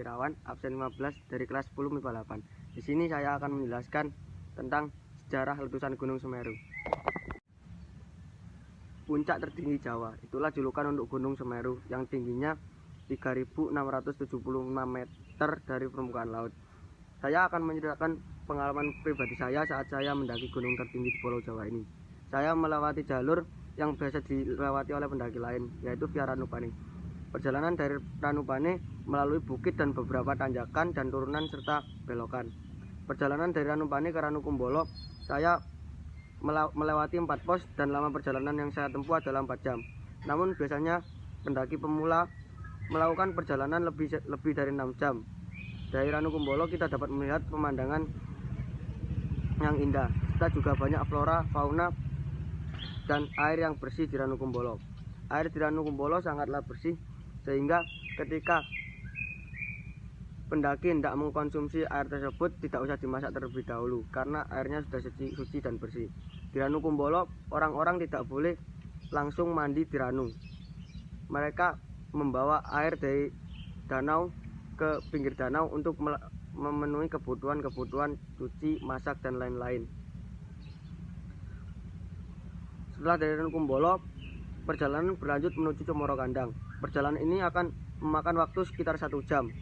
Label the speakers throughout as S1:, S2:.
S1: Irawan, absen 15 dari kelas 10 MIPA 8. Di sini saya akan menjelaskan tentang sejarah letusan Gunung Semeru. Puncak tertinggi Jawa, itulah julukan untuk Gunung Semeru yang tingginya 3.676 meter dari permukaan laut. Saya akan menceritakan pengalaman pribadi saya saat saya mendaki gunung tertinggi di Pulau Jawa ini. Saya melewati jalur yang biasa dilewati oleh pendaki lain, yaitu via Ranupane. Perjalanan dari Ranupane melalui bukit dan beberapa tanjakan dan turunan serta belokan. Perjalanan dari Ranupane ke Ranukumbolo, saya melewati 4 pos dan lama perjalanan yang saya tempuh adalah 4 jam. Namun biasanya pendaki pemula melakukan perjalanan lebih dari 6 jam. Dari Ranukumbolo kita dapat melihat pemandangan yang indah. Kita juga banyak flora, fauna, dan air yang bersih di Ranukumbolo. Air di Ranukumbolo sangatlah bersih sehingga ketika pendaki hendak mengkonsumsi air tersebut tidak usah dimasak terlebih dahulu karena airnya sudah suci dan bersih. Di Ranukumbolo orang-orang tidak boleh langsung mandi di Ranu. Mereka membawa air dari danau ke pinggir danau untuk memenuhi kebutuhan cuci, masak, dan lain-lain. Setelah dari Ranukumbolo, perjalanan berlanjut menuju Comoro Kandang. Perjalanan ini akan memakan waktu sekitar 1 jam.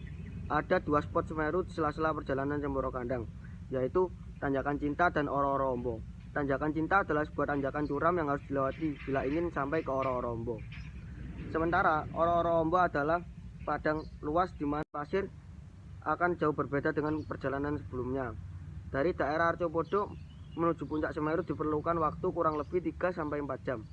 S1: Ada 2 spot Semeru di sela-sela perjalanan Comoro Kandang, yaitu Tanjakan Cinta dan Oro-Oro Ombo. Tanjakan Cinta adalah sebuah tanjakan curam yang harus dilewati bila ingin sampai ke Oro-Oro Ombo. Sementara Oro-Oro Ombo adalah padang luas di mana pasir akan jauh berbeda dengan perjalanan sebelumnya. Dari daerah Arcopodo menuju puncak Semeru diperlukan waktu kurang lebih 3-4 jam.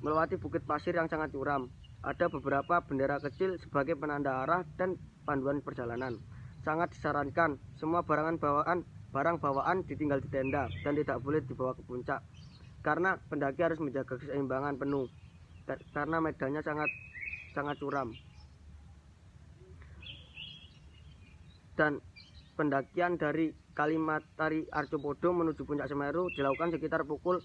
S1: Melewati bukit pasir yang sangat curam, ada beberapa bendera kecil sebagai penanda arah dan panduan perjalanan. Sangat disarankan semua barang bawaan ditinggal di tenda dan tidak boleh dibawa ke puncak karena pendaki harus menjaga keseimbangan penuh karena medannya sangat curam. Dan pendakian dari Kalimatari Arcopodo menuju puncak Semeru dilakukan sekitar pukul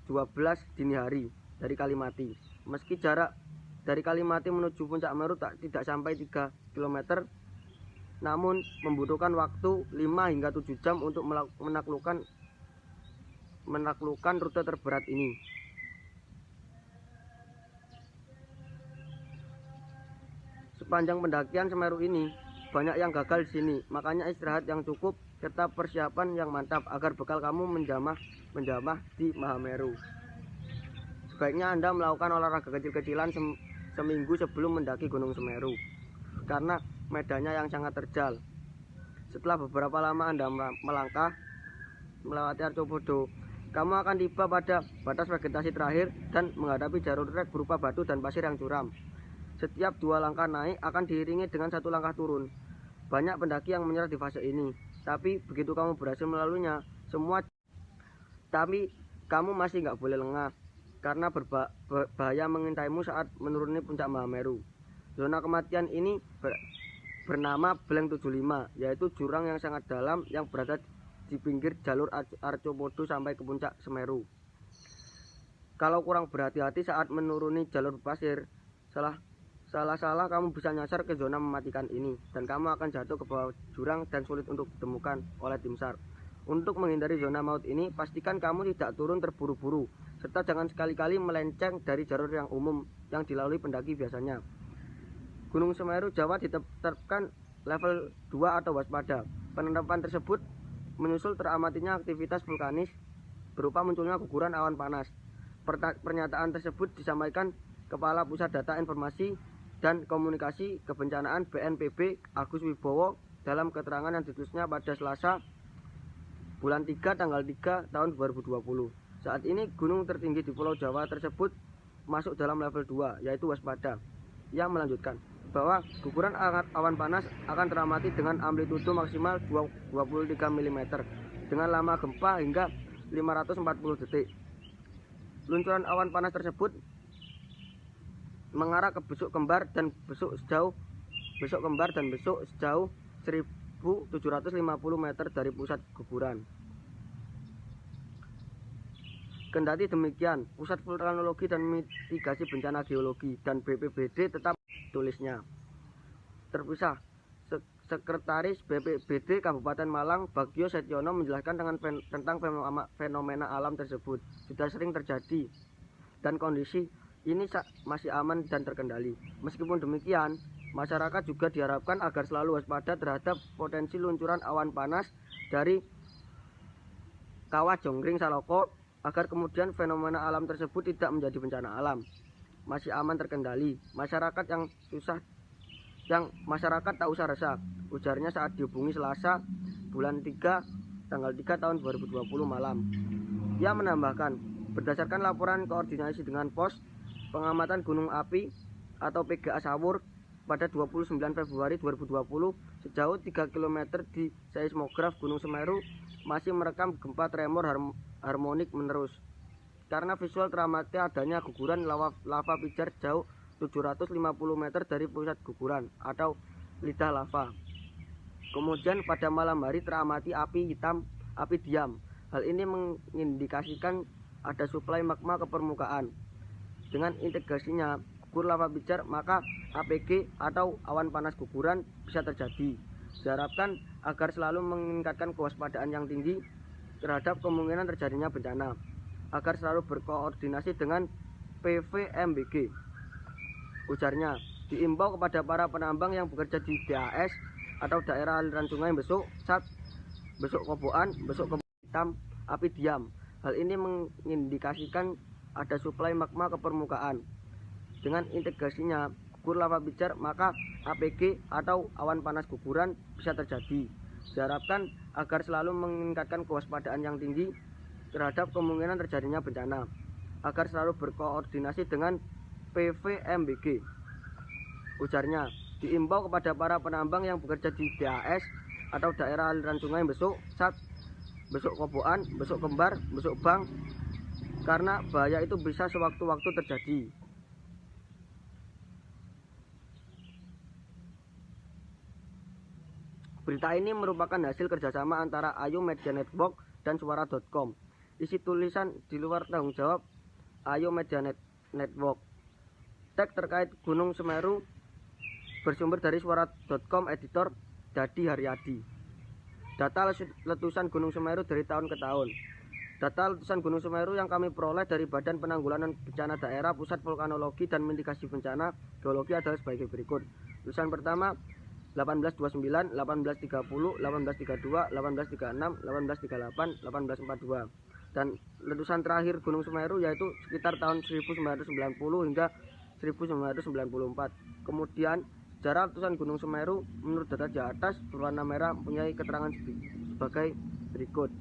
S1: 12 dini hari dari Kalimati. Meski jarak dari Kalimati menuju puncak Semeru tidak sampai 3 km, namun membutuhkan waktu 5 hingga 7 jam untuk menaklukkan rute terberat ini. Sepanjang pendakian Semeru ini banyak yang gagal di sini, makanya istirahat yang cukup serta persiapan yang mantap agar bekal kamu menjamah di Mahameru. Sebaiknya Anda melakukan olahraga kecil-kecilan seminggu sebelum mendaki Gunung Semeru karena medannya yang sangat terjal. Setelah beberapa lama Anda melangkah melewati Arcopodo, kamu akan tiba pada batas vegetasi terakhir dan menghadapi jalur trek berupa batu dan pasir yang curam. Setiap 2 langkah naik akan diiringi dengan 1 langkah turun. Banyak pendaki yang menyerah di fase ini, tapi begitu kamu berhasil melaluinya tapi kamu masih nggak boleh lengah karena bahaya mengintaimu saat menuruni puncak Mahameru. Zona kematian ini bernama Blank 75, yaitu jurang yang sangat dalam yang berada di pinggir jalur Arcopodo sampai ke puncak Semeru. Kalau kurang berhati-hati saat menuruni jalur pasir, salah kamu bisa nyasar ke zona mematikan ini dan kamu akan jatuh ke bawah jurang dan sulit untuk ditemukan oleh tim SAR. Untuk menghindari zona maut ini, pastikan kamu tidak turun terburu-buru serta jangan sekali-kali melenceng dari jalur yang umum yang dilalui pendaki biasanya. Gunung Semeru Jawa ditetapkan level 2 atau waspada. Penetapan tersebut menyusul teramatinya aktivitas vulkanis berupa munculnya guguran awan panas. Pernyataan tersebut disampaikan Kepala Pusat Data Informasi dan Komunikasi Kebencanaan BNPB Agus Wibowo dalam keterangan yang ditulisnya pada Selasa bulan 3 tanggal 3 tahun 2020. Saat ini gunung tertinggi di Pulau Jawa tersebut masuk dalam level 2 yaitu waspada. Ia melanjutkan bahwa guguran awan panas akan teramati dengan amplitudo maksimal 23 mm dengan lama gempa hingga 540 detik. Luncuran awan panas tersebut mengarah ke besuk kembar dan besuk sejauh 1.750 meter dari pusat guguran. Kendati demikian, Pusat Vulkanologi dan Mitigasi Bencana Geologi dan BPBD tetap tulisnya terpisah. Sekretaris BPBD Kabupaten Malang, Bagio Setiono, menjelaskan tentang fenomena alam tersebut sudah sering terjadi dan kondisi ini masih aman dan terkendali. Meskipun demikian, masyarakat juga diharapkan agar selalu waspada terhadap potensi luncuran awan panas dari Kawah Jonggring Saloko, agar kemudian fenomena alam tersebut tidak menjadi bencana alam, masih aman terkendali. Masyarakat tak usah resah, ujarnya saat dihubungi Selasa bulan 3 tanggal 3 tahun 2020 malam. Ia menambahkan, berdasarkan laporan koordinasi dengan Pos Pengamatan Gunung Api atau PGA Sawur pada 29 Februari 2020, sejauh 3 km di seismograf Gunung Semeru masih merekam gempa tremor harmonik menerus. Karena visual teramati adanya guguran lava pijar jauh 750 meter dari pusat guguran atau lidah lava. Kemudian pada malam hari teramati api diam. Hal ini mengindikasikan ada suplai magma ke permukaan. Dengan integrasinya gugur lava pijar, maka APG atau awan panas guguran bisa terjadi. Diharapkan agar selalu meningkatkan kewaspadaan yang tinggi terhadap kemungkinan terjadinya bencana, agar selalu berkoordinasi dengan PVMBG. Ujarnya, diimbau kepada para penambang yang bekerja di DAS atau daerah aliran sungai besuk koboan, besuk hitam, api diam. Hal ini mengindikasikan ada suplai magma ke permukaan. Dengan integrasinya gugur lava pijar, maka APG atau awan panas guguran bisa terjadi. Diharapkan agar selalu meningkatkan kewaspadaan yang tinggi terhadap kemungkinan terjadinya bencana, agar selalu berkoordinasi dengan PVMBG. Ujarnya, diimbau kepada para penambang yang bekerja di DAS atau daerah aliran sungai besuk koboan, besuk kembar, besuk bang, karena bahaya itu bisa sewaktu-waktu terjadi. Berita ini merupakan hasil kerjasama antara Ayu Media Network dan Suara.com. Isi tulisan di luar tanggung jawab Ayu Media Network. Teks terkait Gunung Semeru bersumber dari Suara.com, editor Dadi Haryadi. Data letusan Gunung Semeru dari tahun ke tahun. Data letusan Gunung Semeru yang kami peroleh dari Badan Penanggulangan Bencana Daerah, Pusat Vulkanologi dan Mitigasi Bencana Geologi adalah sebagai berikut. Letusan pertama 1829, 1830, 1832, 1836, 1838, 1842. Dan letusan terakhir Gunung Semeru yaitu sekitar tahun 1990 hingga 1994. Kemudian sejarah letusan Gunung Semeru menurut data di atas berwarna merah mempunyai keterangan sebagai berikut.